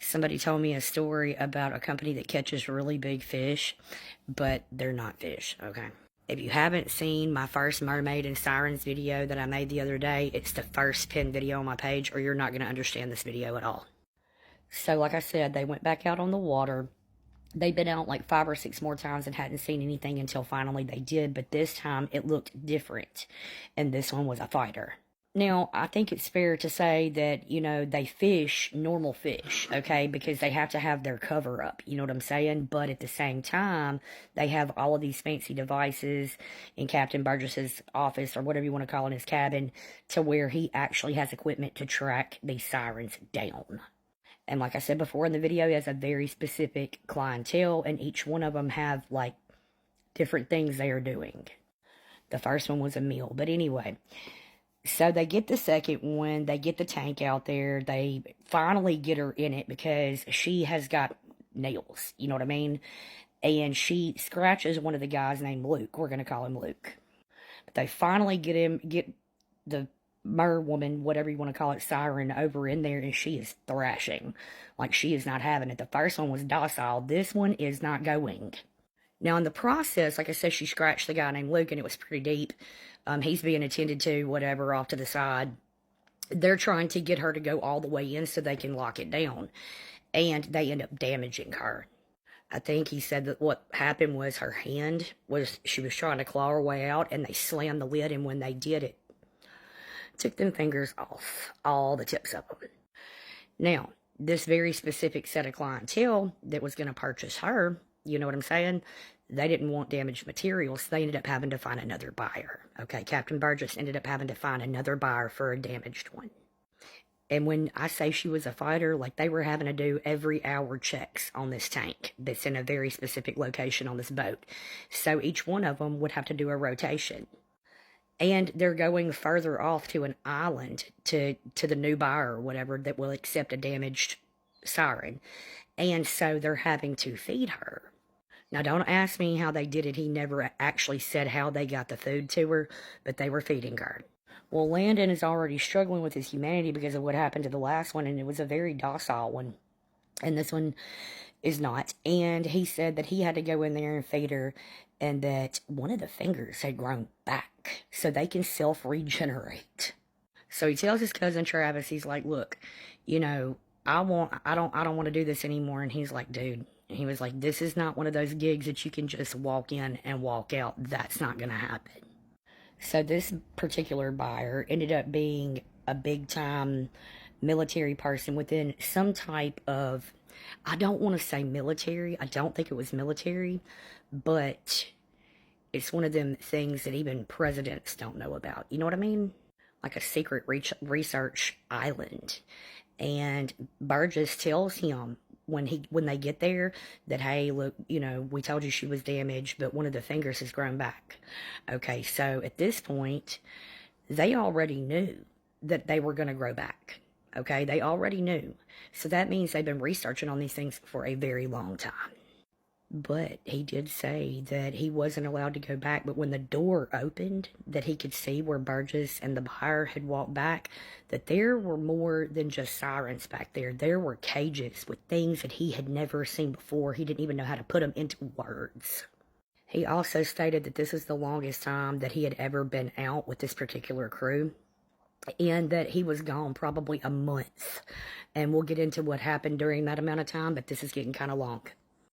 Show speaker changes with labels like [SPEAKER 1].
[SPEAKER 1] Somebody told me a story about a company that catches really big fish, but they're not fish, okay? If you haven't seen my first mermaid and sirens video that I made the other day, it's the first pinned video on my page, or you're not going to understand this video at all. So like I said, they went back out on the water. They'd been out like 5 or 6 more times and hadn't seen anything until finally they did, but this time it looked different, and this one was a fighter. Now, I think it's fair to say that, they fish normal fish, okay, because they have to have their cover up, you know what I'm saying? But at the same time, they have all of these fancy devices in Captain Burgess's office, or whatever you want to call it, his cabin, to where he actually has equipment to track these sirens down. And like I said before in the video, he has a very specific clientele, and each one of them have, like, different things they are doing. The first one was a meal, but anyway. So they get the second one, they get the tank out there, they finally get her in it because she has got nails, you know what I mean? And she scratches one of the guys named Luke. We're going to call him Luke. But they finally get the mer woman, whatever you want to call it, siren, over in there, and she is thrashing. Like, she is not having it. The first one was docile. This one is not going. Now, in the process, like I said, she scratched the guy named Luke, and it was pretty deep. He's being attended to, whatever, off to the side. They're trying to get her to go all the way in so they can lock it down. And they end up damaging her. I think he said that what happened was her hand she was trying to claw her way out, and they slammed the lid, and when they did it, took them fingers off, all the tips of them. Now, this very specific set of clientele that was going to purchase her, you know what I'm saying? They didn't want damaged materials, so they ended up having to find another buyer. Okay, Captain Burgess ended up having to find another buyer for a damaged one. And when I say she was a fighter, like, they were having to do every hour checks on this tank that's in a very specific location on this boat. So each one of them would have to do a rotation. And they're going further off to an island to the new buyer or whatever that will accept a damaged siren. And so they're having to feed her. Now, don't ask me how they did it. He never actually said how they got the food to her, but they were feeding her. Well, Landon is already struggling with his humanity because of what happened to the last one, and it was a very docile one. And this one is not. And he said that he had to go in there and feed her, and that one of the fingers had grown back so they can self-regenerate. So he tells his cousin Travis, he's like, look, I don't want to do this anymore. And he's like, dude, he was like, this is not one of those gigs that you can just walk in and walk out. That's not going to happen. So this particular buyer ended up being a big-time military person within some type of, I don't want to say military. I don't think it was military, but it's one of them things that even presidents don't know about. You know what I mean? Like a secret research island. And Burgess tells him when they get there that, hey, look, we told you she was damaged, but one of the fingers has grown back. Okay, so at this point, they already knew that they were going to grow back. Okay, they already knew. So that means they've been researching on these things for a very long time. But he did say that he wasn't allowed to go back, but when the door opened, that he could see where Burgess and the buyer had walked back, that there were more than just sirens back there. There were cages with things that he had never seen before. He didn't even know how to put them into words. He also stated that this was the longest time that he had ever been out with this particular crew, and that he was gone probably a month. And we'll get into what happened during that amount of time, but this is getting kind of long.